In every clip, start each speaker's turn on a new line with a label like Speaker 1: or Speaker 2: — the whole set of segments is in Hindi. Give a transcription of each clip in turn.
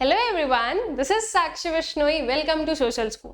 Speaker 1: Hello everyone, this is Sakshi Vishnoi. Welcome to social school.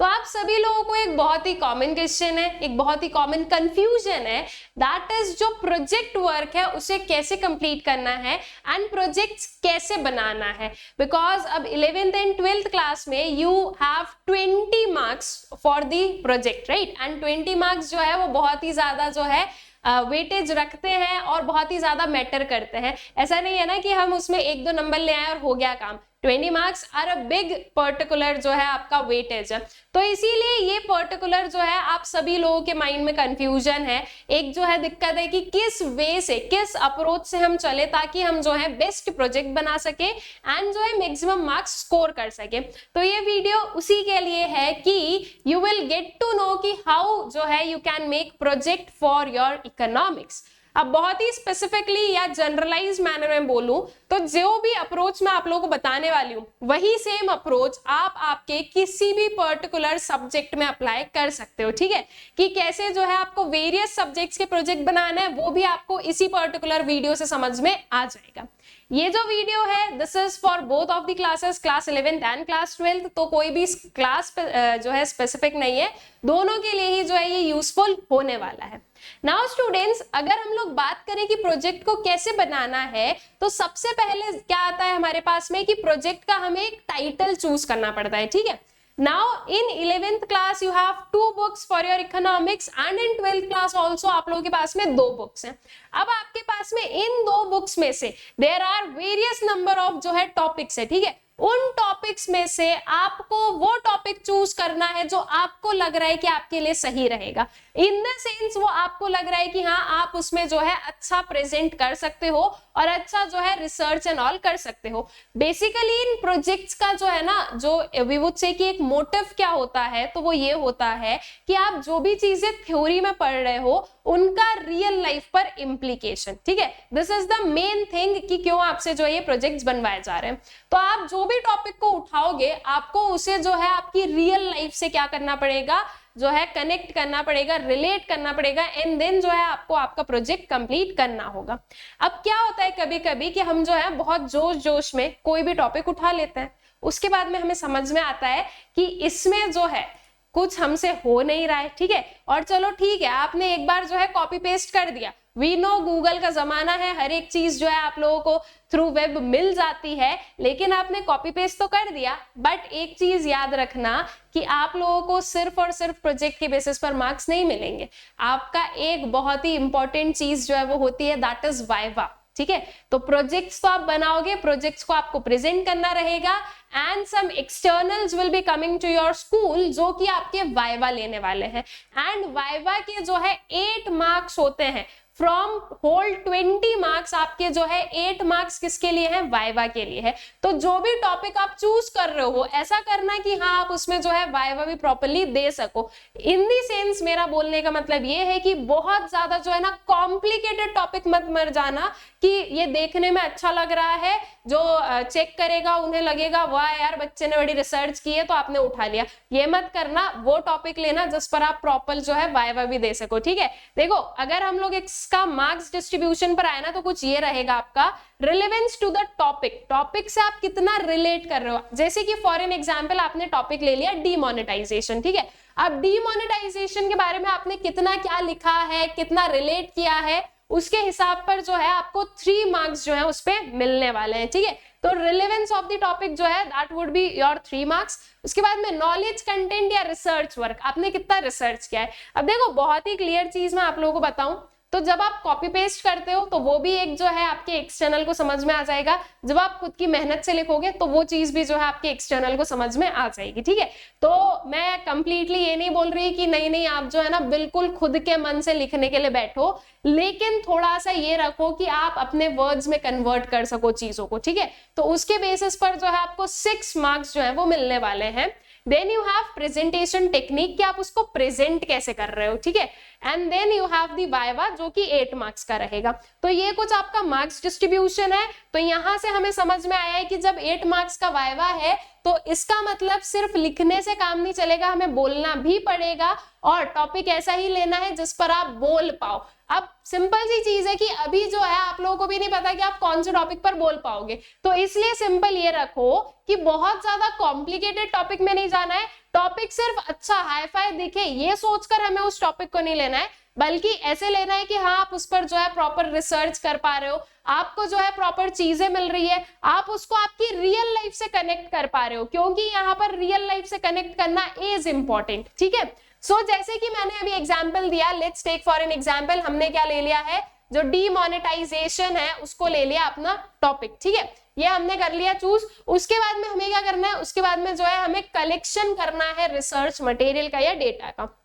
Speaker 1: तो आप सभी लोगों को एक बहुत ही कॉमन क्वेश्चन है, एक बहुत ही कॉमन कंफ्यूजन है, दैट इज जो प्रोजेक्ट वर्क है उसे कैसे कंप्लीट करना है एंड प्रोजेक्ट्स कैसे बनाना है। बिकॉज अब 11th एंड 12th क्लास में you have 20 marks for the project, right? And 20 marks जो है वो बहुत ही ज्यादा जो है वेटेज रखते हैं और बहुत ही ज्यादा मैटर करते हैं। ऐसा नहीं है ना कि हम उसमें 1-2 नंबर ले आए और हो गया काम। 20 marks are a big particular जो है आपका वेटेज है। तो इसीलिए ये पर्टिकुलर जो है आप सभी लोगों के माइंड में कंफ्यूजन है, एक जो है दिक्कत है कि किस वे से, किस अप्रोच से हम चले ताकि हम जो है बेस्ट प्रोजेक्ट बना सके एंड जो है मैक्सिमम मार्क्स स्कोर कर सके। तो ये वीडियो उसी के लिए है कि you will get to know कि हाउ जो है you can make project for your economics. अब बहुत ही स्पेसिफिकली या जनरलाइज मैनर में बोलूं तो जो भी अप्रोच मैं आप लोगों को बताने वाली हूं वही सेम अप्रोच आप आपके किसी भी पर्टिकुलर सब्जेक्ट में अप्लाई कर सकते हो। ठीक है, कि कैसे जो है आपको वेरियस सब्जेक्ट्स के प्रोजेक्ट बनाना है वो भी आपको इसी पर्टिकुलर वीडियो से समझ में आ जाएगा। ये जो वीडियो है this is for both of the classes, class 11th and class 12th। तो कोई भी क्लास जो है स्पेसिफिक नहीं है, दोनों के लिए ही जो है ये यूजफुल होने वाला है। नाउ स्टूडेंट्स, अगर हम लोग बात करें कि प्रोजेक्ट को कैसे बनाना है तो सबसे पहले क्या आता है हमारे पास में कि प्रोजेक्ट का हमें एक टाइटल चूज करना पड़ता है। ठीक है, now in 11th class you have 2 books for your economics and in 12th class also आप लोगों के पास में 2 बुक्स हैं। अब आपके पास में इन 2 बुक्स में से there are various number of जो है टॉपिक्स है। ठीक है, उन टॉपिक्स में से आपको वो टॉपिक चूज करना है जो आपको लग रहा है कि आपके लिए सही रहेगा। इन द सेंस वो आपको लग रहा है कि हाँ आप उसमें जो है अच्छा प्रेजेंट कर सकते हो और अच्छा जो है रिसर्च एंड ऑल कर सकते हो। बेसिकली इन प्रोजेक्ट्स का जो है ना, जो वी वुड से कि एक मोटिव क्या होता है तो वो ये होता है कि आप जो भी चीजें थ्योरी में पढ़ रहे हो उनका रियल लाइफ पर इम्प्लीकेशन। ठीक है, this is the main thing कि क्यों आपसे जो है ये प्रोजेक्ट्स बनवाए जा रहे हैं। तो आप जो भी टॉपिक को उठाओगे आपको उसे जो है आपकी रियल लाइफ से क्या करना पड़ेगा, जो है कनेक्ट करना पड़ेगा, रिलेट करना पड़ेगा एंड देन जो है आपको आपका प्रोजेक्ट कंप्लीट करना होगा। अब क्या होता है कभी कभी कि हम जो है बहुत जोश जोश में कोई भी टॉपिक उठा लेते हैं, उसके बाद में हमें समझ में आता है कि इसमें जो है कुछ हमसे हो नहीं रहा है। ठीक है, और चलो ठीक है आपने एक बार जो है कॉपी पेस्ट कर दिया। वी नो गूगल का जमाना है, हर एक चीज जो है आप लोगों को थ्रू वेब मिल जाती है, लेकिन आपने कॉपी पेस्ट तो कर दिया। बट एक चीज याद रखना कि आप लोगों को सिर्फ और सिर्फ प्रोजेक्ट के बेसिस पर मार्क्स नहीं मिलेंगे। आपका एक बहुत ही इंपॉर्टेंट चीज जो है वो होती है दैट इज वाइवा। ठीक है, तो प्रोजेक्ट्स तो आप बनाओगे, प्रोजेक्ट्स को आपको प्रेजेंट करना रहेगा and some externals will be coming to your school जो कि आपके वाइवा लेने वाले हैं। एंड वाइवा के जो है 8 मार्क्स होते हैं। फ्रॉम होल 20 मार्क्स आपके जो है 8 मार्क्स किसके लिए है, वाइवा के लिए है। तो जो भी टॉपिक आप चूज कर रहे हो ऐसा करना कि हाँ आप उसमें जो है वाइवा भी प्रॉपर्ली दे सको। इन दी सेंस मेरा बोलने का मतलब ये है कि बहुत ज्यादा जो है ना कॉम्प्लिकेटेड टॉपिक मत मर जाना कि ये देखने में अच्छा लग रहा है, जो चेक करेगा उन्हें लगेगा वाह यार बच्चे ने बड़ी रिसर्च की है तो आपने उठा लिया। ये मत करना, वो टॉपिक लेना जिस पर आप प्रॉपर जो है वाइवा भी दे सको। ठीक है, देखो अगर हम लोग इसका मार्क्स डिस्ट्रीब्यूशन पर आए ना तो कुछ ये रहेगा आपका relevance to the topic, topic से आप कितना रिलेट कर रहे हो। जैसे कि फॉर एन एग्जांपल आपने टॉपिक ले लिया डीमोनेटाइजेशन। ठीक है, अब डीमोनेटाइजेशन के बारे में आपने कितना क्या लिखा है, कितना रिलेट किया है, उसके हिसाब पर जो है आपको 3 मार्क्स जो है उस पे मिलने वाले हैं। ठीक है, तो रिलेवेंस ऑफ द टॉपिक जो है that would be your 3 marks. उसके बाद में नॉलेज कंटेंट या रिसर्च वर्क, आपने कितना रिसर्च किया है। अब देखो बहुत ही क्लियर चीज मैं आप लोगों को बताऊं तो जब आप कॉपी पेस्ट करते हो तो वो भी एक जो है आपके एक्सटर्नल को समझ में आ जाएगा, जब आप खुद की मेहनत से लिखोगे तो वो चीज भी जो है आपके एक्सटर्नल को समझ में आ जाएगी। ठीक है, तो मैं कंप्लीटली ये नहीं बोल रही कि नहीं नहीं आप जो है ना बिल्कुल खुद के मन से लिखने के लिए बैठो, लेकिन थोड़ा सा ये रखो कि आप अपने वर्ड्स में कन्वर्ट कर सको चीजों को। ठीक है, तो उसके बेसिस पर जो है आपको 6 मार्क्स जो है वो मिलने वाले हैं। Then you have presentation technique कि आप उसको प्रेजेंट कैसे कर रहे हो। ठीक है, and then you have the viva जो कि 8 मार्क्स का रहेगा। तो ये कुछ आपका मार्क्स डिस्ट्रीब्यूशन है। तो यहां से हमें समझ में आया है कि जब 8 मार्क्स का वाइवा है तो इसका मतलब सिर्फ लिखने से काम नहीं चलेगा, हमें बोलना भी पड़ेगा और टॉपिक ऐसा ही लेना है जिस पर आप बोल पाओ। अब सिंपल सी चीज है कि अभी जो है आप लोगों को भी नहीं पता कि आप कौन से टॉपिक पर बोल पाओगे, तो इसलिए सिंपल ये रखो कि बहुत ज्यादा कॉम्प्लिकेटेड टॉपिक में नहीं जाना है। टॉपिक सिर्फ अच्छा हाई फाई दिखे ये सोचकर हमें उस टॉपिक को नहीं लेना है, बल्कि ऐसे लेना है कि हाँ आप उस पर जो है प्रॉपर रिसर्च कर पा रहे हो, आपको जो है प्रॉपर चीजें मिल रही है, आप उसको आपकी रियल लाइफ से कनेक्ट कर पा रहे हो, क्योंकि यहाँ पर रियल लाइफ से कनेक्ट करना इज इंपॉर्टेंट। ठीक है, सो जैसे कि मैंने अभी एग्जांपल दिया, let's take for an example, हमने क्या ले लिया है, जो डीमोनेटाइजेशन है उसको ले लिया अपना टॉपिक। ठीक है, ये हमने कर लिया चूज। उसके बाद में हमें क्या करना है, उसके बाद में जो है हमें कलेक्शन करना है रिसर्च मटेरियल का या डेटा का।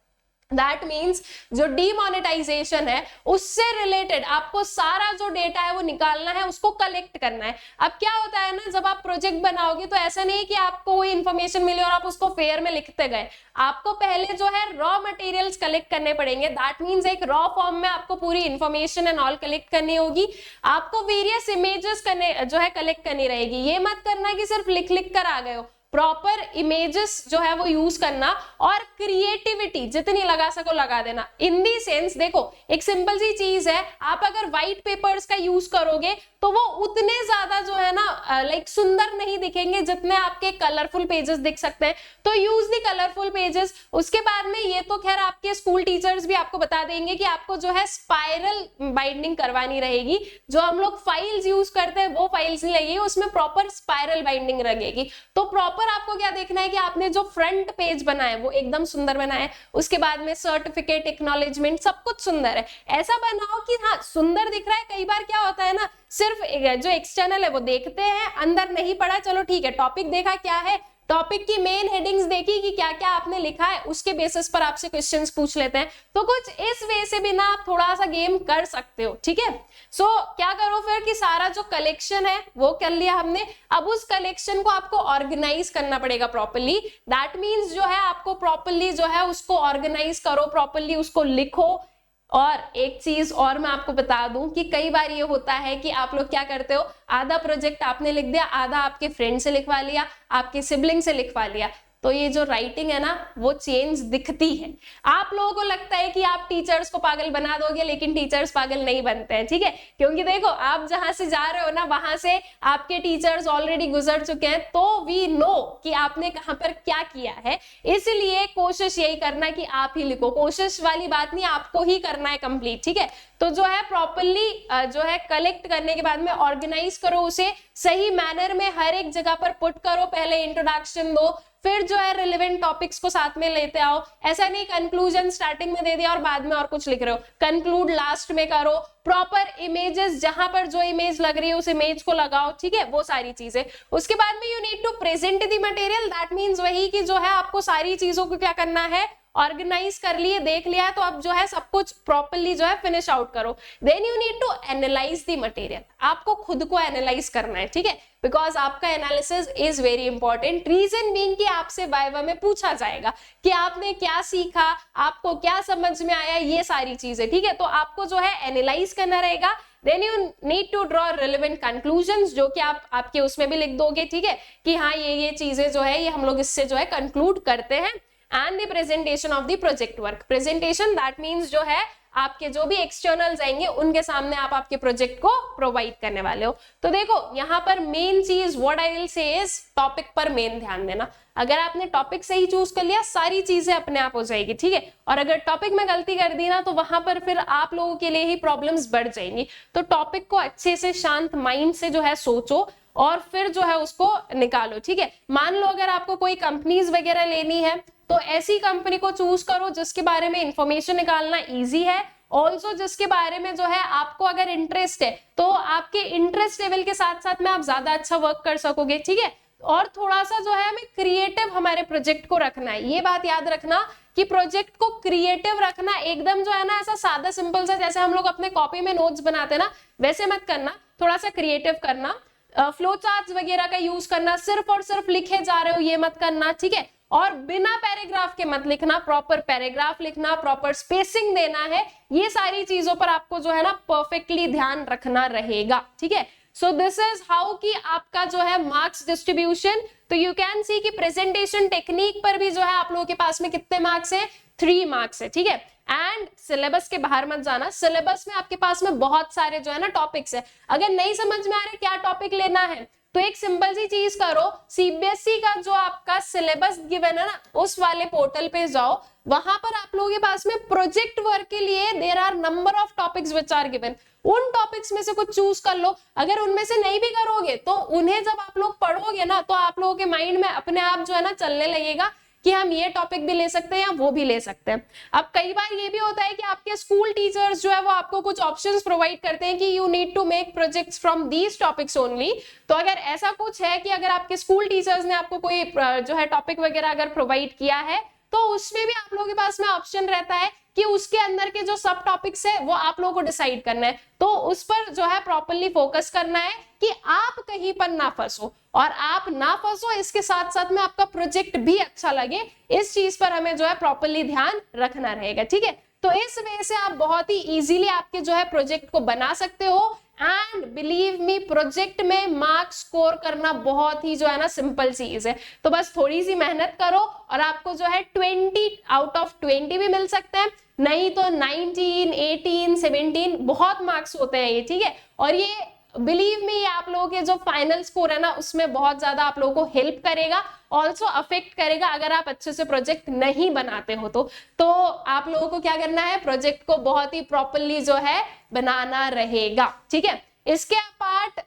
Speaker 1: दैट मीन्स जो डीमोनेटाइजेशन है उससे रिलेटेड आपको सारा जो डेटा है वो निकालना है, उसको कलेक्ट करना है। अब क्या होता है ना, जब आप प्रोजेक्ट बनाओगे तो ऐसा नहीं कि आपको कोई इंफॉर्मेशन मिली और आप उसको फेयर में लिखते गए, आपको पहले जो है रॉ मटेरियल्स कलेक्ट करने पड़ेंगे। दैट मीन्स एक रॉ फॉर्म में आपको पूरी इंफॉर्मेशन एंड ऑल कलेक्ट करनी होगी, आपको वेरियस इमेजेस करने जो है कलेक्ट करनी रहेगी। ये मत करना कि सिर्फ लिख लिख कर आ गए हो, प्रॉपर इमेजेस जो है वो यूज करना, और क्रिएटिविटी जितनी लगा सको लगा देना। इन दी सेंस देखो, एक सिंपल सी चीज है, आप अगर व्हाइट पेपर्स का यूज करोगे तो वो उतने ज्यादा जो है ना लाइक सुंदर नहीं दिखेंगे जितने आपके कलरफुल पेजेस दिख सकते हैं, तो यूज दी कलरफुल पेजेस। उसके बाद में ये तो खैर आपके स्कूल टीचर्स भी आपको बता देंगे कि आपको जो है स्पाइरल बाइंडिंग करवानी रहेगी, जो हम लोग फाइल्स यूज करते हैं वो फाइल्स नहीं लगेगी, उसमें प्रॉपर स्पाइरल बाइंडिंग रहेगी। तो प्रॉपर आपको क्या देखना है कि आपने जो फ्रंट पेज बनाया है वो एकदम सुंदर बना है, उसके बाद में सर्टिफिकेट, एक्नॉलेजमेंट, सब कुछ सुंदर है। ऐसा बनाओ कि हाँ सुंदर दिख रहा है। कई बार क्या होता है ना, सिर्फ जो एक्सटर्नल है वो देखते हैं, अंदर नहीं पढ़ा, चलो ठीक है टॉपिक देखा क्या है, टॉपिक की मेन हेडिंग्स देखी कि क्या क्या आपने लिखा है, उसके बेसिस पर आपसे क्वेश्चंस पूछ लेते हैं। तो कुछ इस वे से भी ना आप थोड़ा सा गेम कर सकते हो। ठीक है, सो क्या करो फिर कि सारा जो कलेक्शन है वो कर लिया हमने, अब उस कलेक्शन को आपको ऑर्गेनाइज करना पड़ेगा प्रॉपर्ली। दैट मीन्स जो है आपको प्रॉपर्ली जो है उसको ऑर्गेनाइज करो, प्रॉपर्ली उसको लिखो। और एक चीज और मैं आपको बता दूं कि कई बार ये होता है कि आप लोग क्या करते हो, आधा प्रोजेक्ट आपने लिख दिया, आधा आपके फ्रेंड से लिखवा लिया, आपके सिबलिंग से लिखवा लिया, तो ये जो राइटिंग है ना वो चेंज दिखती है। आप लोगों को लगता है कि आप टीचर्स को पागल बना दोगे, लेकिन टीचर्स पागल नहीं बनते हैं। ठीक है, क्योंकि देखो आप जहां से जा रहे हो ना वहां से आपके टीचर्स ऑलरेडी गुजर चुके हैं, तो वी नो कि आपने कहां पर क्या किया है। इसलिए कोशिश यही करना कि आप ही लिखो, कोशिश वाली बात नहीं, आपको ही करना है कंप्लीट। ठीक है, तो जो है प्रॉपर्ली जो है कलेक्ट करने के बाद में ऑर्गेनाइज करो, उसे सही मैनर में हर एक जगह पर पुट करो। पहले इंट्रोडक्शन दो, फिर जो है रिलेवेंट टॉपिक्स को साथ में लेते आओ। ऐसा नहीं कंक्लूजन स्टार्टिंग में दे दिया और बाद में और कुछ लिख रहे हो, कंक्लूड लास्ट में करो। प्रॉपर इमेजेस, जहां पर जो इमेज लग रही है उस इमेज को लगाओ। ठीक है, वो सारी चीजें। उसके बाद में you need to present the material. That means वही कि जो है आपको सारी चीजों को क्या करना है, ऑर्गेनाइज कर लिए, देख लिया, तो अब जो है सब कुछ प्रॉपर्ली जो है फिनिश आउट करो। Then you need to analyze the material, आपको खुद को एनालाइज करना है। ठीक है, बिकॉज आपका analysis is very important. Reason being कि आपसे वाइवा में पूछा जाएगा कि आपने क्या सीखा, आपको क्या समझ में आया, ये सारी चीजें। ठीक है, तो आपको जो है एनालाइज करना रहेगा। Then you need to draw relevant conclusions, जो कि आप आपके उसमें भी लिख दोगे। ठीक है, कि हाँ ये चीजें जो है ये हम लोग इससे जो है कंक्लूड करते हैं। And the presentation of the project work. Presentation that means जो है आपके जो भी एक्सटर्नल्स आएंगे उनके सामने आप आपके प्रोजेक्ट को प्रोवाइड करने वाले हो। तो देखो यहाँ पर मेन चीज what I will say is topic पर मेन ध्यान देना। अगर आपने टॉपिक सही चूज कर लिया सारी चीजें अपने आप हो जाएगी। ठीक है, और अगर टॉपिक में गलती कर दी ना तो वहां पर फिर आप लोगों के लिए ही प्रॉब्लम्स बढ़ जाएंगी। तो टॉपिक को अच्छे से शांत माइंड से जो है सोचो और फिर जो है उसको निकालो। ठीक है, मान लो अगर आपको कोई कंपनीज वगैरह लेनी है तो ऐसी कंपनी को चूज करो जिसके बारे में इंफॉर्मेशन निकालना इजी है, ऑल्सो जिसके बारे में जो है आपको अगर इंटरेस्ट है तो आपके इंटरेस्ट लेवल के साथ साथ में आप ज्यादा अच्छा वर्क कर सकोगे। ठीक है, और थोड़ा सा जो है हमें क्रिएटिव हमारे प्रोजेक्ट को रखना है। ये बात याद रखना कि प्रोजेक्ट को क्रिएटिव रखना, एकदम जो है ना ऐसा सादा सिंपल सा जैसे हम लोग अपने कॉपी में नोट्स बनाते हैं ना वैसे मत करना, थोड़ा सा क्रिएटिव करना। फ्लो चार्ट्स वगैरह का यूज करना, सिर्फ और सिर्फ लिखे जा रहे हो ये मत करना। ठीक है, और बिना पैराग्राफ के मत लिखना, प्रॉपर पैराग्राफ लिखना, प्रॉपर स्पेसिंग देना है। ये सारी चीजों पर आपको जो है ना परफेक्टली ध्यान रखना रहेगा। ठीक है, सो दिस इज हाउ कि आपका जो है मार्क्स डिस्ट्रीब्यूशन। तो यू कैन सी कि प्रेजेंटेशन टेक्निक पर भी जो है आप लोगों के पास में कितने मार्क्स है, 3 मार्क्स है। ठीक है, एंड सिलेबस के बाहर मत जाना। सिलेबस में आपके पास में बहुत सारे जो है ना टॉपिक्स है, अगर नहीं समझ में आ रहा क्या टॉपिक लेना है तो एक सिंपल सी चीज करो, सीबीएसई का जो आपका सिलेबस गिवन है ना उस वाले पोर्टल पे जाओ, वहां पर आप लोगों के पास में प्रोजेक्ट वर्क के लिए there are number of topics which are given, उन टॉपिक्स में से कुछ चूज कर लो। अगर उनमें से नहीं भी करोगे तो उन्हें जब आप लोग पढ़ोगे ना तो आप लोगों के माइंड में अपने आप जो है ना चलने लगेगा कि हम ये टॉपिक भी ले सकते हैं या वो भी ले सकते हैं। अब कई बार ये भी होता है कि आपके स्कूल टीचर्स जो है वो आपको कुछ ऑप्शंस प्रोवाइड करते हैं कि you need to make projects from these topics only. तो अगर ऐसा कुछ है कि अगर आपके स्कूल टीचर्स ने आपको कोई जो है टॉपिक वगैरह अगर प्रोवाइड किया है तो उसमें भी आप लोगों के पास में ऑप्शन रहता है कि उसके अंदर के जो सब टॉपिक्स है वो आप लोगों को डिसाइड करना है, तो उस पर जो है प्रॉपर्ली फोकस करना है कि आप कहीं पर ना फंसो, और आप ना फंसो इसके साथ साथ में आपका प्रोजेक्ट भी अच्छा लगे, इस चीज पर हमें जो है प्रॉपर्ली ध्यान रखना रहेगा। ठीक है, तो इस वजह से आप बहुत ही इजीली आपके जो है प्रोजेक्ट को बना सकते हो। एंड बिलीव मी, प्रोजेक्ट में मार्क्स स्कोर करना बहुत ही जो है ना सिंपल चीज है, तो बस थोड़ी सी मेहनत करो और आपको जो है 20 आउट ऑफ 20 भी मिल सकते हैं, नहीं तो 19, 18, 17 बहुत मार्क्स होते हैं ये। ठीक है, और ये बिलीव मी आप लोगों के जो फाइनल स्कोर है ना उसमें बहुत ज्यादा आप लोगों को हेल्प करेगा, ऑल्सो अफेक्ट करेगा। अगर आप अच्छे से प्रोजेक्ट नहीं बनाते हो तो आप लोगों को क्या करना है, प्रोजेक्ट को बहुत ही प्रॉपरली जो है बनाना रहेगा। ठीक है, इसके अपार्ट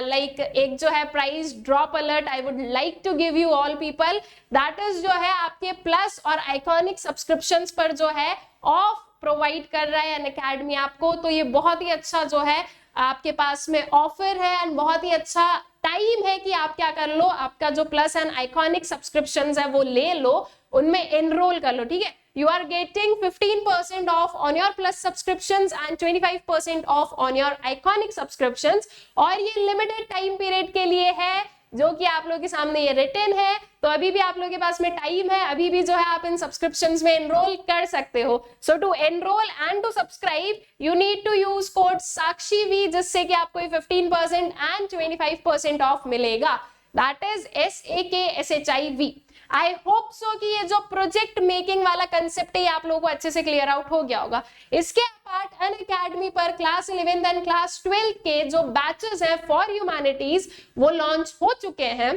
Speaker 1: लाइक एक जो है price drop alert I would like to give you all people, that is जो है आपके प्लस और आइकॉनिक सब्सक्रिप्शंस पर जो है ऑफ प्रोवाइड कर रहा है अनअकैडमी आपको। तो ये बहुत ही अच्छा जो है आपके पास में ऑफर है एंड बहुत ही अच्छा टाइम है कि आप क्या कर लो, आपका जो प्लस एंड आइकॉनिक सब्सक्रिप्शंस है वो ले लो, उनमें एनरोल कर लो। ठीक है, you are getting 15% off on your plus subscriptions and 25% off on your iconic subscriptions, और ये लिमिटेड टाइम पीरियड के लिए है जो कि आप लोगों के सामने ये रिटन है, तो अभी भी आप लोगों के पास में टाइम है, अभी भी जो है आप इन सब्सक्रिप्शंस में एनरोल कर सकते हो। So to enrol and to subscribe you need to use code Sakshi जिससे कि आपको 15% एंड 25% ऑफ मिलेगा, that is SAKSHIV। I hope so कि ये जो प्रोजेक्ट मेकिंग वाला कंसेप्ट है आप लोगों को अच्छे से क्लियर आउट हो गया होगा। इसके अपार्ट अनअकैडमी पर क्लास 11th एंड क्लास 12 के जो बैचेस हैं फॉर ह्यूमैनिटीज वो लॉन्च हो चुके हैं।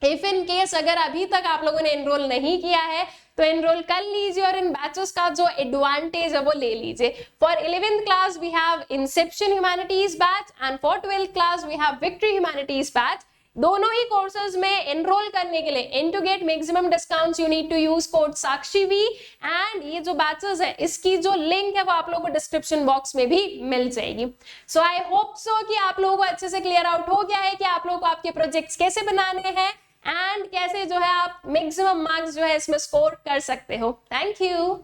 Speaker 1: इफ इन केस अगर अभी तक आप लोगों ने एनरोल नहीं किया है तो एनरोल कर लीजिए और इन बैचेस का जो एडवांटेज है वो ले लीजिए। For 11th class we have inception humanities batch and for 12th class we have victory humanities batch. दोनों ही कोर्सेज में एनरोल करने के लिए and to get maximum discounts you need to use code Sakshi and ये जो बैचेस है इसकी जो लिंक है वो आप लोगों को डिस्क्रिप्शन बॉक्स में भी मिल जाएगी। सो आई होप सो कि आप लोगों को अच्छे से क्लियर आउट हो गया है कि आप लोगों को आपके प्रोजेक्ट्स कैसे बनाने हैं एंड कैसे जो है आप मैक्सिमम मार्क्स जो है इसमें स्कोर कर सकते हो। Thank you.